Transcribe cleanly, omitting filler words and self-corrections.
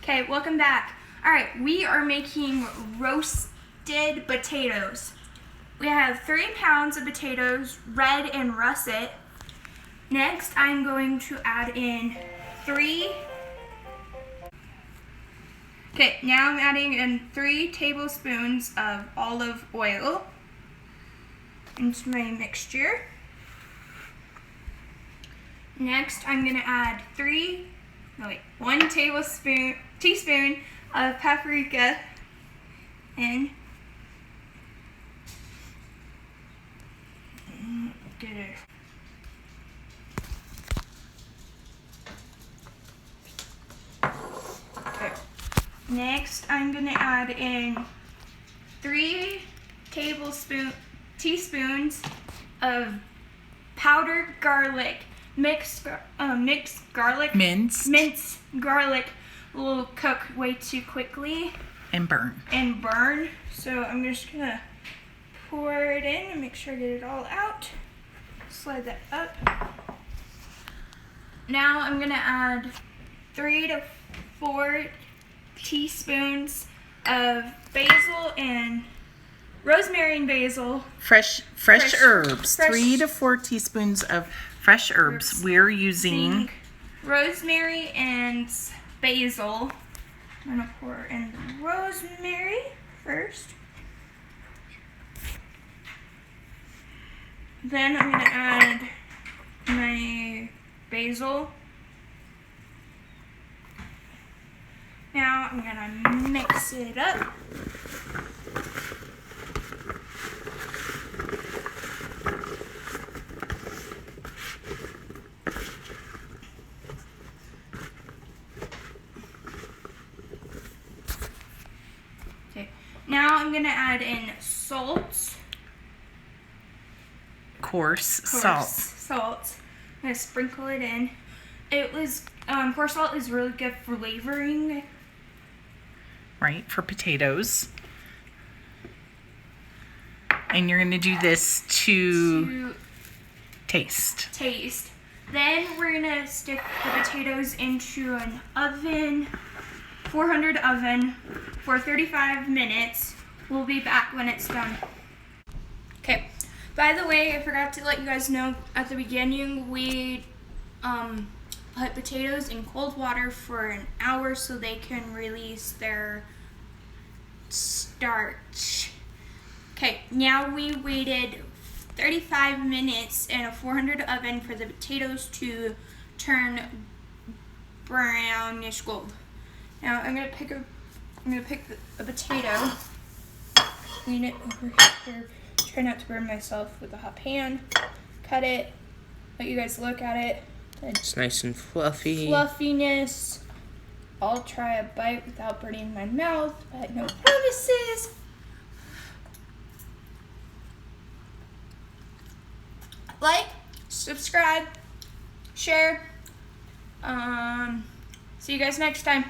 Okay, welcome back. All right, we are making roasted potatoes. We have 3 pounds of potatoes, red and russet. Next, I'm going to add in 3. Okay, now I'm adding in 3 tablespoons of olive oil into my mixture. Next, I'm gonna add 1 teaspoon of paprika in. Get it. Okay. Next, I'm gonna add in 3 teaspoons of powdered garlic, mixed garlic, minced garlic. Will cook way too quickly and burn. So I'm just gonna pour it in and make sure I get it all out. Slide that up. Now I'm gonna add 3 to 4 teaspoons of basil and rosemary and basil. Fresh herbs. 3 to 4 teaspoons of fresh herbs. We're using rosemary and basil. I'm gonna pour in the rosemary first. Then I'm gonna add my basil. Now I'm gonna mix it up. Okay. Now I'm gonna add in salt. Coarse salt. I'm gonna sprinkle it in. Coarse salt is really good for flavoring. Right, for potatoes. And you're gonna do this to taste. Then we're gonna stick the potatoes into an oven, 400 oven, for 35 minutes. We'll be back when it's done. Okay. By the way, I forgot to let you guys know at the beginning, we put potatoes in cold water for an hour so they can release their starch. Okay, now we waited 35 minutes in a 400 oven for the potatoes to turn brownish gold. Now I'm gonna pick a potato, clean it over here. Try not to burn myself with a hot pan. Cut it. Let you guys look at it. It's nice and fluffy. Fluffiness. I'll try a bite without burning my mouth, but no promises. Like, subscribe, share. See you guys next time.